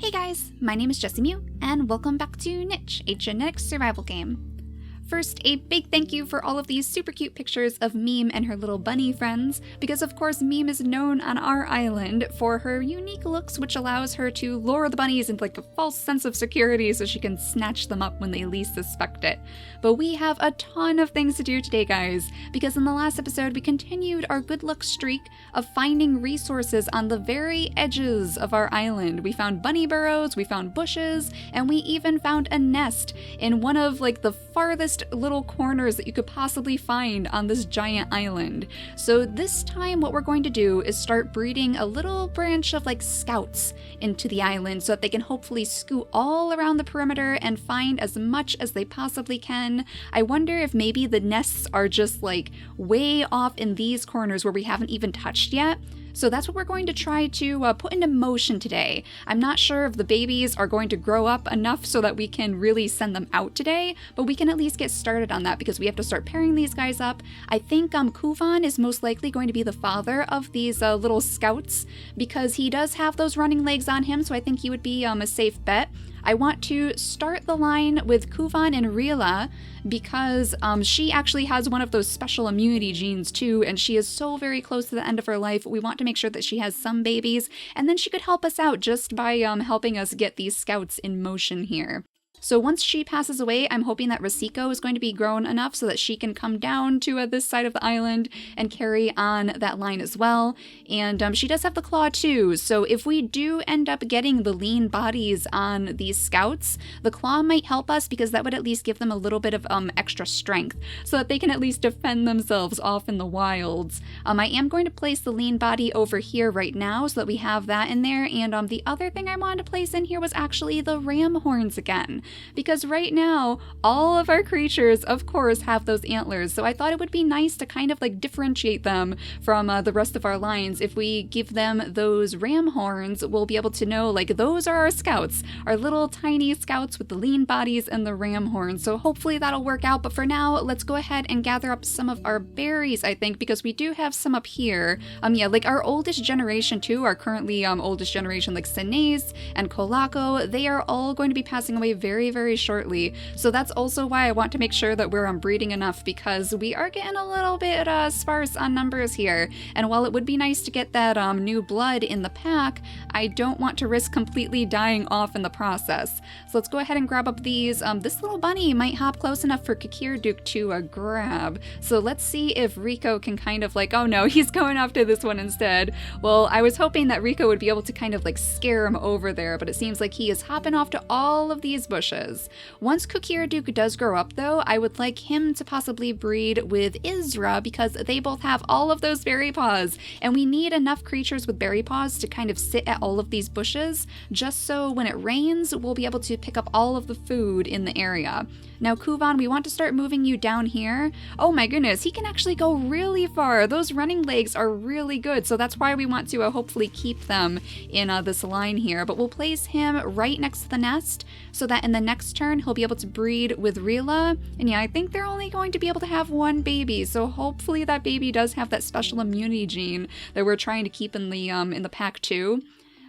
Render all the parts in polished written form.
Hey guys, my name is JessiMew, and welcome back to Niche, a genetic survival game. First, a big thank you for all of these super cute pictures of Meme and her little bunny friends, because of course Meme is known on our island for her unique looks, which allows her to lure the bunnies into like a false sense of security so she can snatch them up when they least suspect it. But we have a ton of things to do today, guys, because in the last episode we continued our good luck streak of finding resources on the very edges of our island. We found bunny burrows, we found bushes, and we even found a nest in one of like the farthest little corners that you could possibly find on this giant island. So this time what we're going to do is start breeding a little branch of like scouts into the island so that they can hopefully scoot all around the perimeter and find as much as they possibly can. I wonder if maybe the nests are just like way off in these corners where we haven't even touched yet. So that's what we're going to try to put into motion today. I'm not sure if the babies are going to grow up enough so that we can really send them out today, but we can at least get started on that because we have to start pairing these guys up. I think Kuvan is most likely going to be the father of these little scouts because he does have those running legs on him, so I think he would be a safe bet. I want to start the line with Kuvan and Rila because she actually has one of those special immunity genes too, and she is so very close to the end of her life. We want to make sure that she has some babies, and then she could help us out just by helping us get these scouts in motion here. So once she passes away, I'm hoping that Risiko is going to be grown enough so that she can come down to this side of the island and carry on that line as well. And she does have the claw too, so if we do end up getting the lean bodies on these scouts, the claw might help us because that would at least give them a little bit of extra strength so that they can at least defend themselves off in the wilds. I am going to place the lean body over here right now so that we have that in there, and the other thing I wanted to place in here was actually the ram horns again. Because right now, all of our creatures, of course, have those antlers, so I thought it would be nice to kind of like differentiate them from the rest of our lines. If we give them those ram horns, we'll be able to know, like, those are our scouts, our little tiny scouts with the lean bodies and the ram horns, so hopefully that'll work out. But for now, let's go ahead and gather up some of our berries, I think, because we do have some up here. Yeah, like our oldest generation too, our currently oldest generation, like Senez and Kolako, they are all going to be passing away very shortly. So that's also why I want to make sure that we're breeding enough, because we are getting a little bit sparse on numbers here. And while it would be nice to get that new blood in the pack, I don't want to risk completely dying off in the process. So let's go ahead and grab up these. This little bunny might hop close enough for Kakirduke to grab. So let's see if Rico can kind of like, oh no, he's going off to this one instead. Well, I was hoping that Rico would be able to kind of like scare him over there, but it seems like he is hopping off to all of these bushes. Once Kakirduke does grow up though, I would like him to possibly breed with Isra because they both have all of those berry paws, and we need enough creatures with berry paws to kind of sit at all of these bushes just so when it rains we'll be able to pick up all of the food in the area. Now Kuvan, we want to start moving you down here. Oh my goodness, he can actually go really far. Those running legs are really good, so that's why we want to hopefully keep them in this line here. But we'll place him right next to the nest so that in the next turn he'll be able to breed with Rila. And yeah, I think they're only going to be able to have one baby, so hopefully that baby does have that special immunity gene that we're trying to keep in the pack too.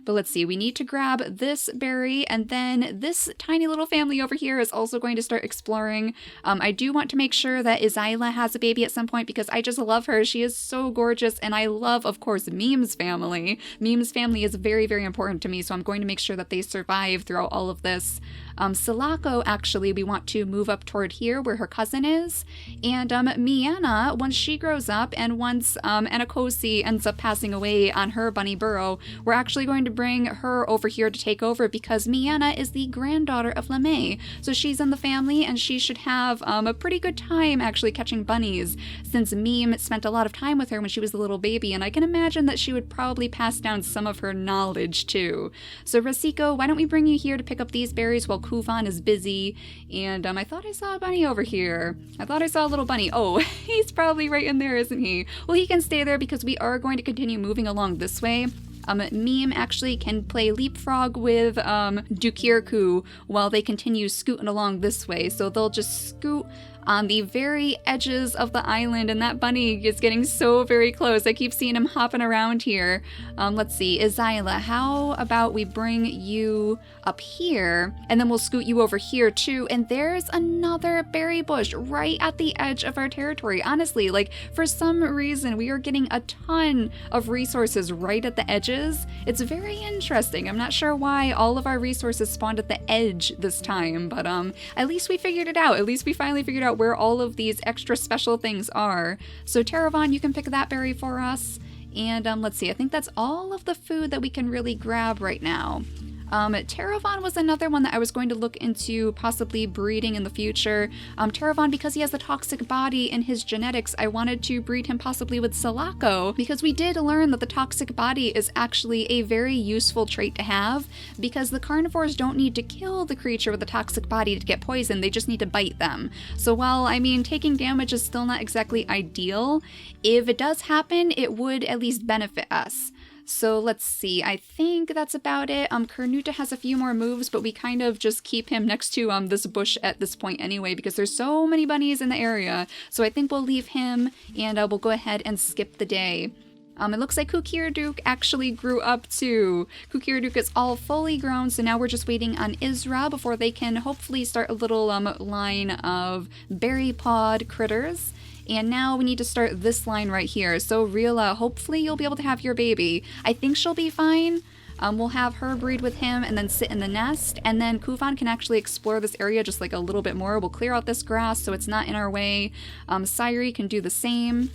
But let's see, we need to grab this berry, and then this tiny little family over here is also going to start exploring. I do want to make sure that Izyla has a baby at some point because I just love her. She is so gorgeous, and I love, of course, Meme's family. Meme's family is very important to me, so I'm going to make sure that they survive throughout all of this. Silako, actually, we want to move up toward here where her cousin is. And Miana, once she grows up and once Anakosi ends up passing away on her bunny burrow, we're actually going to bring her over here to take over because Miana is the granddaughter of LeMay. So she's in the family and she should have a pretty good time actually catching bunnies since Meme spent a lot of time with her when she was a little baby, and I can imagine that she would probably pass down some of her knowledge too. So Risiko, why don't we bring you here to pick up these berries while Kuvan is busy. And I thought I saw a bunny over here. I thought I saw a little bunny. Oh, he's probably right in there, isn't he? Well, he can stay there because we are going to continue moving along this way. Meme actually can play leapfrog with Dukirku while they continue scooting along this way. So they'll just scoot on the very edges of the island, and that bunny is getting so very close. I keep seeing him hopping around here. Let's see, Isila, how about we bring you up here, and then we'll scoot you over here too, and there's another berry bush right at the edge of our territory. Honestly, like, for some reason, we are getting a ton of resources right at the edges. It's very interesting. I'm not sure why all of our resources spawned at the edge this time, but at least we figured it out. At least we finally figured out where all of these extra special things are. So Taravon, you can pick that berry for us. And let's see, I think that's all of the food that we can really grab right now. Taravon was another one that I was going to look into possibly breeding in the future. Taravon, because he has the toxic body in his genetics, I wanted to breed him possibly with Sulaco, because we did learn that the toxic body is actually a very useful trait to have, because the carnivores don't need to kill the creature with the toxic body to get poisoned, they just need to bite them. So while, I mean, taking damage is still not exactly ideal, if it does happen, it would at least benefit us. So let's see, I think that's about it. Carnuta has a few more moves, but we kind of just keep him next to this bush at this point anyway, because there's so many bunnies in the area. So I think we'll leave him, and we'll go ahead and skip the day. It looks like Kukirduke actually grew up too. Kukirduke is all fully grown, so now we're just waiting on Isra before they can hopefully start a little line of berry pod critters. And now we need to start this line right here. So Rila, hopefully you'll be able to have your baby. I think she'll be fine. We'll have her breed with him and then sit in the nest. And then Kufan can actually explore this area just like a little bit more. We'll clear out this grass so it's not in our way. Sairi can do the same.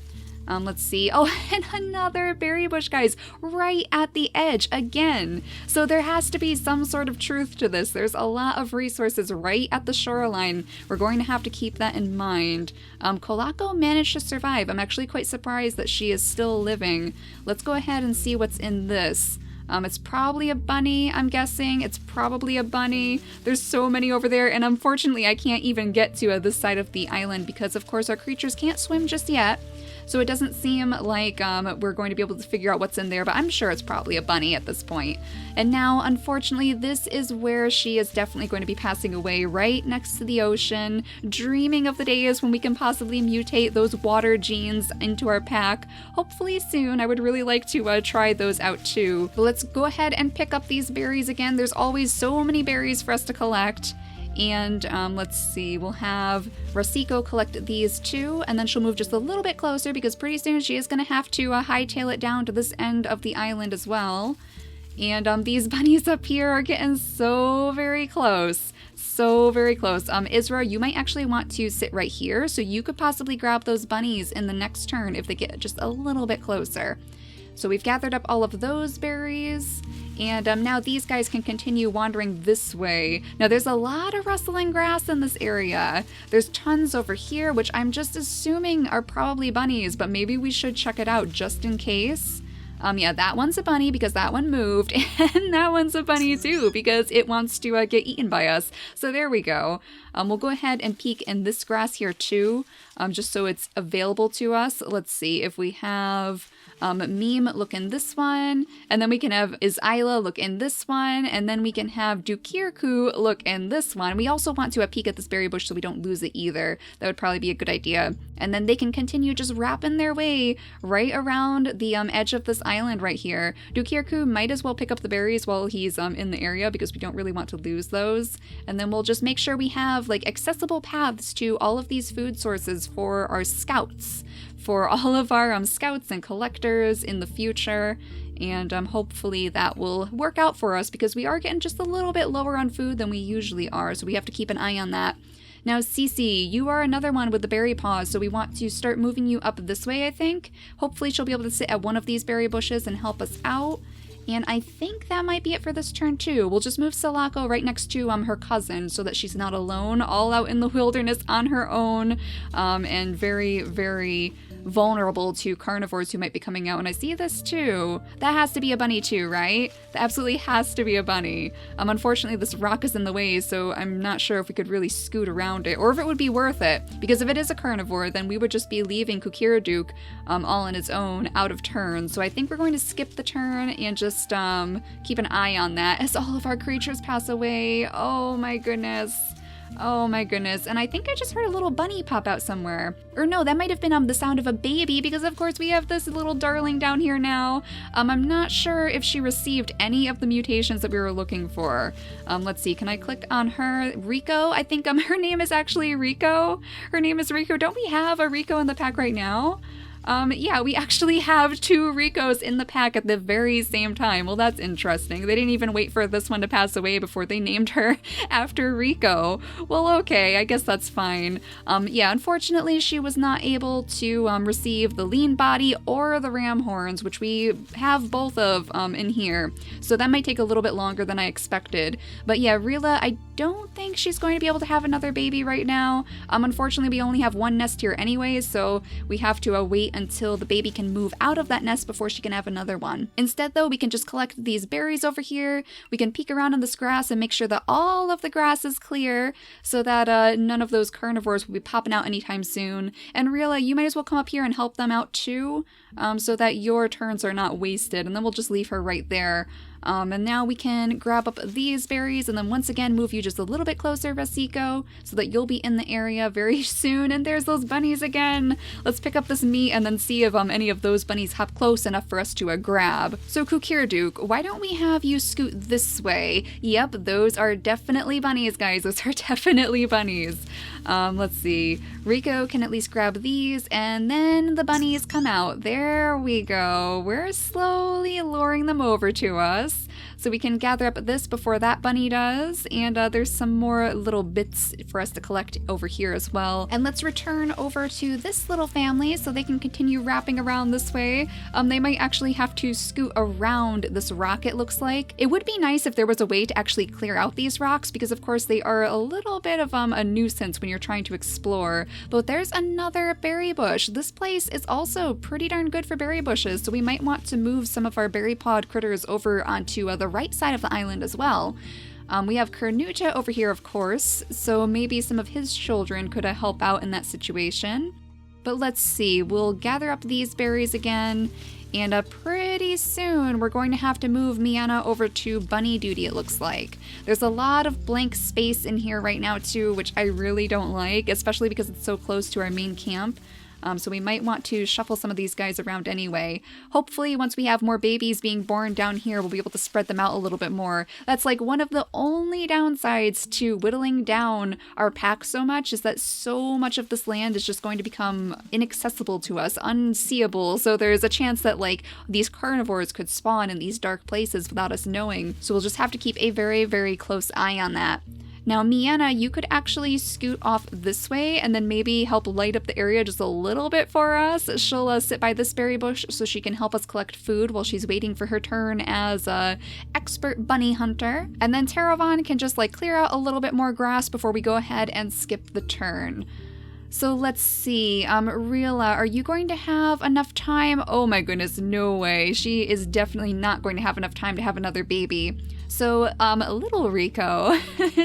Let's see. Oh, and another berry bush, guys, right at the edge again. So there has to be some sort of truth to this. There's a lot of resources right at the shoreline. We're going to have to keep that in mind. Kolako managed to survive. I'm actually quite surprised that she is still living. Let's go ahead and see what's in this. It's probably a bunny, I'm guessing. It's probably a bunny. There's so many over there, and unfortunately I can't even get to this side of the island because, of course, our creatures can't swim just yet. So it doesn't seem like we're going to be able to figure out what's in there, but I'm sure it's probably a bunny at this point. And now, unfortunately, this is where she is definitely going to be passing away, right next to the ocean, dreaming of the days when we can possibly mutate those water genes into our pack. Hopefully soon. I would really like to try those out too. But let's go ahead and pick up these berries again. There's always so many berries for us to collect. And let's see, we'll have Rasiko collect these two, and then she'll move just a little bit closer because pretty soon she is going to have to hightail it down to this end of the island as well. And these bunnies up here are getting so very close. So very close. Isra, you might actually want to sit right here, so you could possibly grab those bunnies in the next turn if they get just a little bit closer. So we've gathered up all of those berries, and now these guys can continue wandering this way. Now there's a lot of rustling grass in this area. There's tons over here, which I'm just assuming are probably bunnies, but maybe we should check it out just in case. Yeah, that one's a bunny because that one moved, and that one's a bunny too because it wants to get eaten by us. So there we go. We'll go ahead and peek in this grass here too, just so it's available to us. Let's see if we have Meme look in this one, and then we can have Isla look in this one, and then we can have Dukirku look in this one. We also want to peek at this berry bush so we don't lose it either. That would probably be a good idea. And then they can continue just wrapping their way right around the edge of this island right here. Dukirku might as well pick up the berries while he's in the area because we don't really want to lose those. And then we'll just make sure we have like accessible paths to all of these food sources for our scouts, for all of our scouts and collectors in the future. And hopefully that will work out for us because we are getting just a little bit lower on food than we usually are, so we have to keep an eye on that. Now, Cece, you are another one with the berry paws, so we want to start moving you up this way, I think. Hopefully she'll be able to sit at one of these berry bushes and help us out. And I think that might be it for this turn too. We'll just move Salako right next to her cousin so that she's not alone, all out in the wilderness on her own, and very, very vulnerable to carnivores who might be coming out. And I see this too. That has to be a bunny too, right? That absolutely has to be a bunny. Unfortunately, this rock is in the way, so I'm not sure if we could really scoot around it or if it would be worth it. Because if it is a carnivore, then we would just be leaving Kukiraduke all on its own out of turn. So I think we're going to skip the turn and just keep an eye on that as all of our creatures pass away. Oh my goodness. Oh my goodness, and I think I just heard a little bunny pop out somewhere. Or no, that might have been the sound of a baby, because of course we have this little darling down here now. I'm not sure if she received any of the mutations that we were looking for. Let's see, can I click on her? Rico, I think her name is actually Rico. Her name is Rico. Don't we have a Rico in the pack right now? Yeah, we actually have 2 Ricos in the pack at the very same time. Well, that's interesting. They didn't even wait for this one to pass away before they named her after Rico. Well, okay, I guess that's fine. Yeah, unfortunately, she was not able to receive the lean body or the ram horns, which we have both of in here. So that might take a little bit longer than I expected. But yeah, Rila, I don't think she's going to be able to have another baby right now. Unfortunately, we only have 1 nest here anyways, so we have to wait until the baby can move out of that nest before she can have another one. Instead though, we can just collect these berries over here. We can peek around in this grass and make sure that all of the grass is clear so that none of those carnivores will be popping out anytime soon. And Rila, you might as well come up here and help them out too, so that your turns are not wasted, and then we'll just leave her right there. And now we can grab up these berries and then once again move you just a little bit closer, Vesico, so that you'll be in the area very soon. And there's those bunnies again. Let's pick up this meat and then see if any of those bunnies hop close enough for us to grab. So Kukirduke, why don't we have you scoot this way? Yep, those are definitely bunnies, guys. Those are definitely bunnies. Let's see. Rico can at least grab these, and then the bunnies come out. There we go. We're slowly luring them over to us. So we can gather up this before that bunny does, and there's some more little bits for us to collect over here as well. And let's return over to this little family so they can continue wrapping around this way. They might actually have to scoot around this rock, it looks like. It would be nice if there was a way to actually clear out these rocks, because of course they are a little bit of a nuisance when you're trying to explore. But there's another berry bush. This place is also pretty darn good for berry bushes, so we might want to move some of our berry pod critters over onto the right side of the island as well. We have Carnucha over here, of course, so maybe some of his children could help out in that situation. But let's see, we'll gather up these berries again, and pretty soon we're going to have to move Miana over to bunny duty, it looks like. There's a lot of blank space in here right now too, which I really don't like, especially because it's so close to our main camp. So we might want to shuffle some of these guys around anyway. Hopefully, once we have more babies being born down here, we'll be able to spread them out a little bit more. That's like one of the only downsides to whittling down our pack so much, is that so much of this land is just going to become inaccessible to us, unseeable. So there's a chance that like these carnivores could spawn in these dark places without us knowing. So we'll just have to keep a very, very close eye on that. Now, Miana, you could actually scoot off this way and then maybe help light up the area just a little bit for us. She'll sit by this berry bush so she can help us collect food while she's waiting for her turn as a expert bunny hunter. And then Taravan can just like clear out a little bit more grass before we go ahead and skip the turn. So let's see, Rila, are you going to have enough time? Oh my goodness, no way. She is definitely not going to have enough time to have another baby. So, little Rico,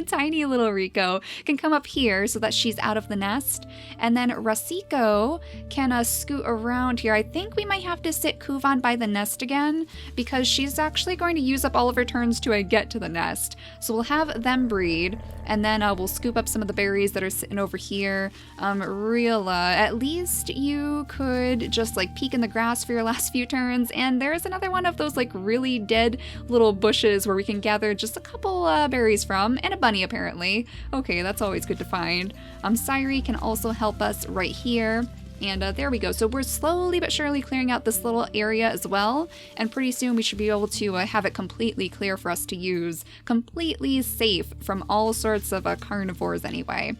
tiny little Rico, can come up here so that she's out of the nest. And then Rasiko can scoot around here. I think we might have to sit Kuvan by the nest again, because she's actually going to use up all of her turns to get to the nest. So we'll have them breed, and then we'll scoop up some of the berries that are sitting over here. Rila, at least you could just like peek in the grass for your last few turns. And there's another one of those like really dead little bushes where we can gather just a couple berries from, and a bunny apparently. Okay, that's always good to find. Sairi can also help us right here. And there we go. So we're slowly but surely clearing out this little area as well. And pretty soon we should be able to have it completely clear for us to use. Completely safe from all sorts of carnivores anyway.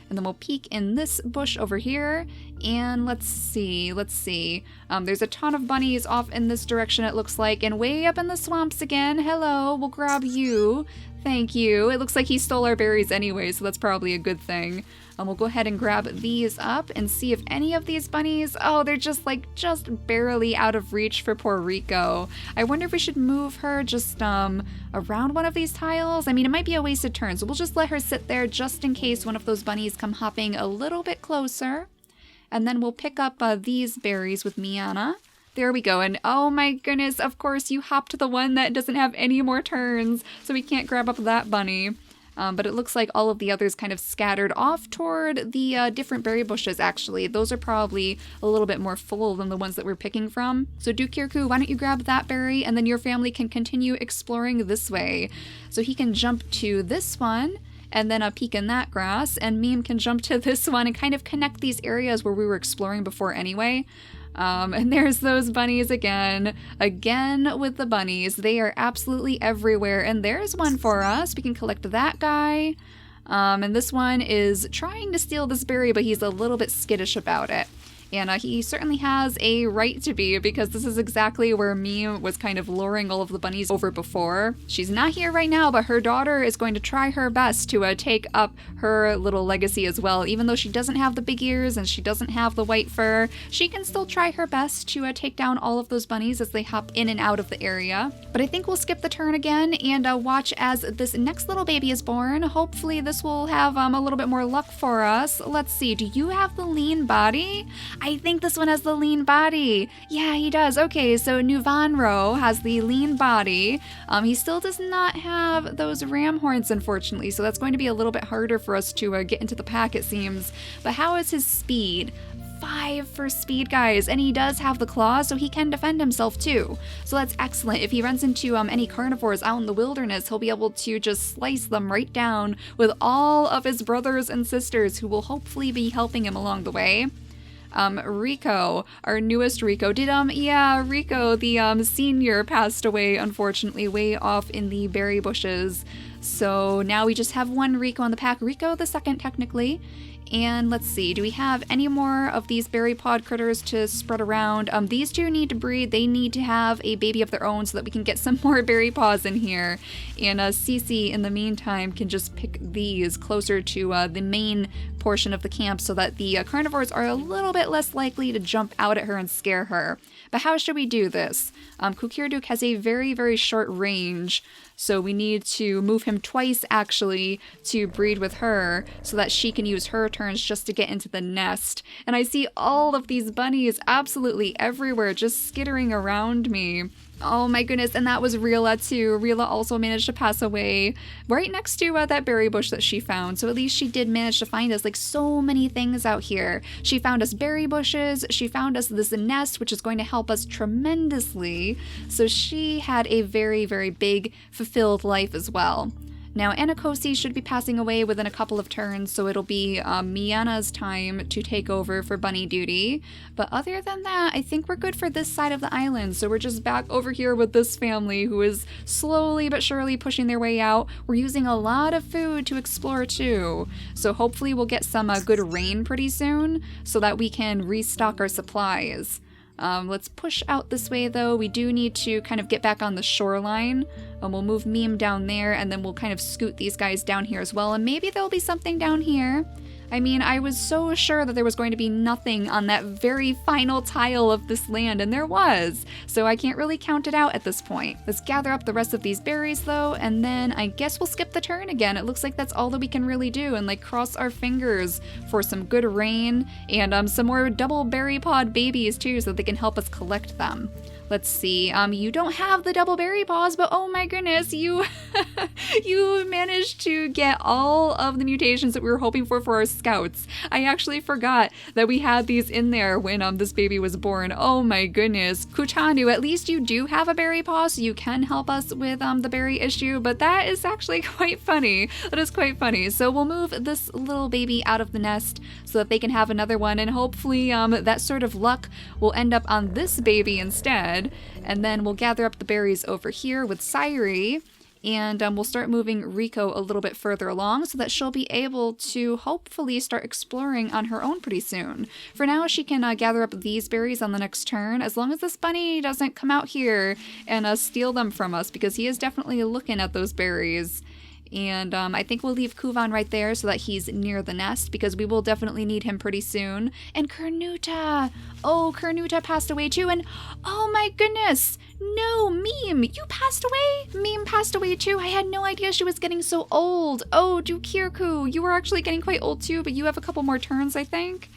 And then we'll peek in this bush over here, and let's see. There's a ton of bunnies off in this direction, it looks like, and way up in the swamps again. Hello, we'll grab you. Thank you. It looks like he stole our berries anyway, so that's probably a good thing. We'll go ahead and grab these up and see if any of these bunnies, oh, they're just barely out of reach for poor Rico. I wonder if we should move her just around one of these tiles. I mean, it might be a wasted turn, so we'll just let her sit there just in case one of those bunnies come hopping a little bit closer. And then we'll pick up these berries with Miana. There we go, and oh my goodness, of course you hopped to the one that doesn't have any more turns, so we can't grab up that bunny. But it looks like all of the others kind of scattered off toward the different berry bushes, actually. Those are probably a little bit more full than the ones that we're picking from. So Dukirku, why don't you grab that berry, and then your family can continue exploring this way. So he can jump to this one, and then a peek in that grass, and Meme can jump to this one and kind of connect these areas where we were exploring before anyway. And there's those bunnies again with the bunnies. They are absolutely everywhere, and there's one for us. We can collect that guy. And this one is trying to steal this berry, but he's a little bit skittish about it. And he certainly has a right to be, because this is exactly where Meme was kind of luring all of the bunnies over before. She's not here right now, but her daughter is going to try her best to take up her little legacy as well. Even though she doesn't have the big ears and she doesn't have the white fur, she can still try her best to take down all of those bunnies as they hop in and out of the area. But I think we'll skip the turn again and watch as this next little baby is born. Hopefully this will have a little bit more luck for us. Let's see, do you have the lean body? I think this one has the lean body. Yeah, he does. Okay, so Nuvanro has the lean body. He still does not have those ram horns, unfortunately, so that's going to be a little bit harder for us to get into the pack, it seems. But how is his speed? 5 for speed, guys, and he does have the claws, so he can defend himself too. So that's excellent. If he runs into any carnivores out in the wilderness, he'll be able to just slice them right down with all of his brothers and sisters, who will hopefully be helping him along the way. Rico, our newest Rico, Rico, the senior, passed away, unfortunately, way off in the berry bushes. So now we just have one Rico in the pack. Rico the second, technically. And let's see, do we have any more of these berry pod critters to spread around? These two need to breed. They need to have a baby of their own so that we can get some more berry paws in here. And Cece, in the meantime, can just pick these closer to the main portion of the camp so that the carnivores are a little bit less likely to jump out at her and scare her. But how should we do this? Kukirduk has a very, very short range, so we need to move him twice, actually, to breed with her so that she can use her turns just to get into the nest. And I see all of these bunnies absolutely everywhere, just skittering around me. Oh my goodness, and that was Rila too. Rila also managed to pass away right next to that berry bush that she found. So at least she did manage to find us, like, so many things out here. She found us berry bushes, she found us this nest, which is going to help us tremendously. So she had a very, very big, fulfilled life as well. Now, Anakosi should be passing away within a couple of turns, so it'll be Miana's time to take over for bunny duty. But other than that, I think we're good for this side of the island. So we're just back over here with this family who is slowly but surely pushing their way out. We're using a lot of food to explore too. So hopefully we'll get some good rain pretty soon so that we can restock our supplies. Let's push out this way though. We do need to kind of get back on the shoreline. We'll move Meme down there, and then we'll kind of scoot these guys down here as well, and maybe there'll be something down here. I mean, I was so sure that there was going to be nothing on that very final tile of this land, and there was, so I can't really count it out at this point. Let's gather up the rest of these berries though, and then I guess we'll skip the turn again. It looks like that's all that we can really do, and like cross our fingers for some good rain and some more double berry pod babies too, so that they can help us collect them. Let's see, you don't have the double berry paws, but oh my goodness, you you managed to get all of the mutations that we were hoping for our scouts. I actually forgot that we had these in there when this baby was born. Oh my goodness. Kutanu, at least you do have a berry paw, so you can help us with the berry issue, but that is actually quite funny. That is quite funny. So we'll move this little baby out of the nest so that they can have another one, and hopefully that sort of luck will end up on this baby instead. And then we'll gather up the berries over here with Sairi, and we'll start moving Rico a little bit further along so that she'll be able to hopefully start exploring on her own pretty soon. For now, she can gather up these berries on the next turn, as long as this bunny doesn't come out here and steal them from us, because he is definitely looking at those berries. And I think we'll leave Kuvan right there so that he's near the nest, because we will definitely need him pretty soon. And Kernuta! Oh, Kernuta passed away too, and oh my goodness! No, Meme, you passed away? Meme passed away too. I had no idea she was getting so old. Oh, Dukirku, you were actually getting quite old too, but you have a couple more turns, I think.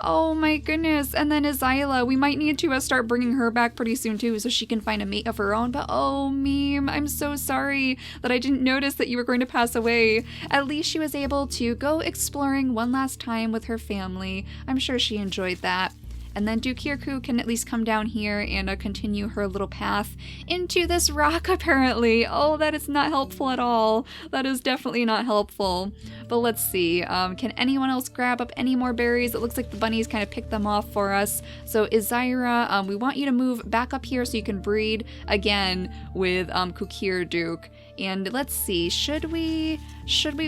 Oh my goodness. And then Isla, we might need to start bringing her back pretty soon too so she can find a mate of her own. But oh, Meme, I'm so sorry that I didn't notice that you were going to pass away. At least she was able to go exploring one last time with her family. I'm sure she enjoyed that. And then Dukirku can at least come down here and continue her little path into this rock, apparently. Oh, that is not helpful at all. That is definitely not helpful. But let's see. Can anyone else grab up any more berries? It looks like the bunnies kind of picked them off for us. So Izira, we want you to move back up here so you can breed again with Kukir Duke. And let's see, should we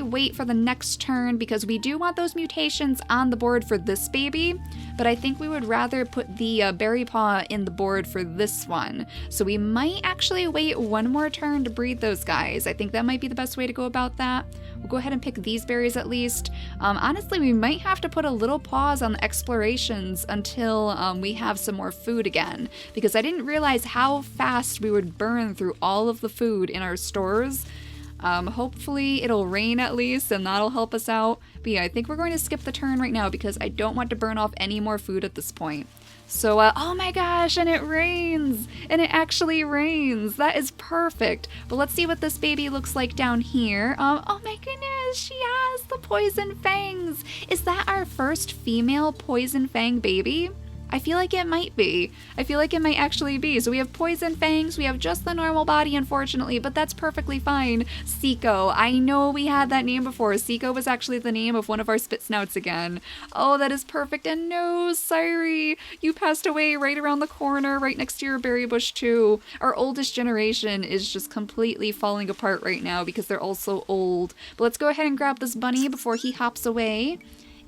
wait for the next turn? Because we do want those mutations on the board for this baby, but I think we would rather put the berry paw in the board for this one. So we might actually wait one more turn to breed those guys. I think that might be the best way to go about that. We'll go ahead and pick these berries at least. Honestly, we might have to put a little pause on the explorations until we have some more food again, because I didn't realize how fast we would burn through all of the food in our stores. Hopefully it'll rain at least, and that'll help us out. But yeah, I think we're going to skip the turn right now because I don't want to burn off any more food at this point. So, oh my gosh, and it rains! And it actually rains! That is perfect! But let's see what this baby looks like down here. Oh my goodness, she has the poison fangs! Is that our first female poison fang baby? I feel like it might be. I feel like it might actually be. So we have poison fangs, we have just the normal body, unfortunately, but that's perfectly fine. Seiko. I know we had that name before. Seiko was actually the name of one of our Spitsnouts again. Oh, that is perfect. And no, Sairi, you passed away right around the corner, right next to your berry bush too. Our oldest generation is just completely falling apart right now because they're all so old. But let's go ahead and grab this bunny before he hops away.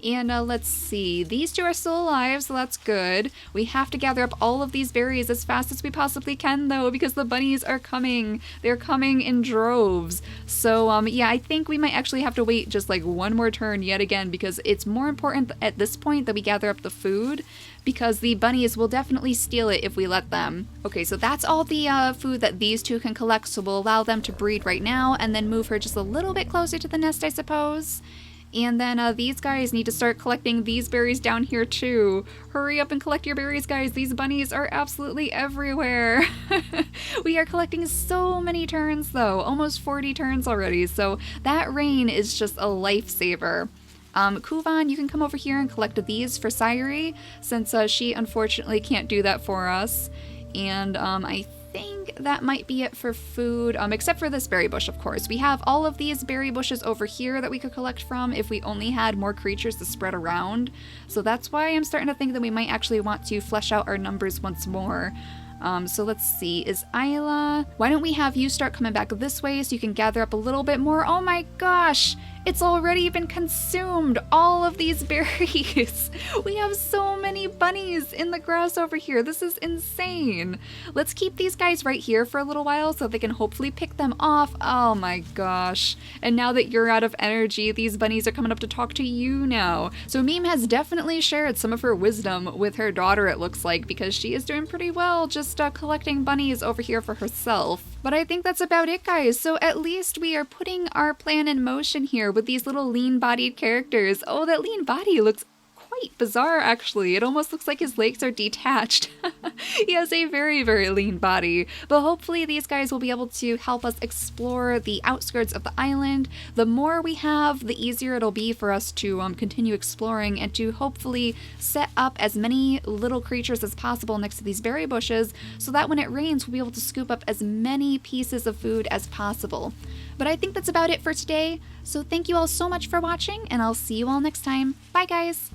And let's see, these two are still alive, so that's good. We have to gather up all of these berries as fast as we possibly can, though, because the bunnies are coming. They're coming in droves. So, yeah, I think we might actually have to wait just like one more turn yet again, because it's more important at this point that we gather up the food, because the bunnies will definitely steal it if we let them. Okay, so that's all the food that these two can collect, so we'll allow them to breed right now, and then move her just a little bit closer to the nest, I suppose. And then these guys need to start collecting these berries down here too. Hurry up and collect your berries, guys. These bunnies are absolutely everywhere. We are collecting so many turns though, almost 40 turns already. So that rain is just a lifesaver. Kuvan, you can come over here and collect these for Sairi, since she unfortunately can't do that for us. And I think that might be it for food, except for this berry bush, of course. We have all of these berry bushes over here that we could collect from if we only had more creatures to spread around. So that's why I'm starting to think that we might actually want to flesh out our numbers once more. So let's see, is Isla? Why don't we have you start coming back this way so you can gather up a little bit more? Oh my gosh! It's already been consumed! All of these berries! We have so many bunnies in the grass over here. This is insane. Let's keep these guys right here for a little while so they can hopefully pick them off. Oh my gosh. And now that you're out of energy, these bunnies are coming up to talk to you now. So Meme has definitely shared some of her wisdom with her daughter, it looks like, because she is doing pretty well just collecting bunnies over here for herself. But I think that's about it, guys. So at least we are putting our plan in motion here with these little lean-bodied characters. Oh, that lean body looks quite bizarre, actually. It almost looks like his legs are detached. He has a very, very lean body. But hopefully these guys will be able to help us explore the outskirts of the island. The more we have, the easier it'll be for us to continue exploring and to hopefully set up as many little creatures as possible next to these berry bushes so that when it rains, we'll be able to scoop up as many pieces of food as possible. But I think that's about it for today. So thank you all so much for watching, and I'll see you all next time. Bye, guys!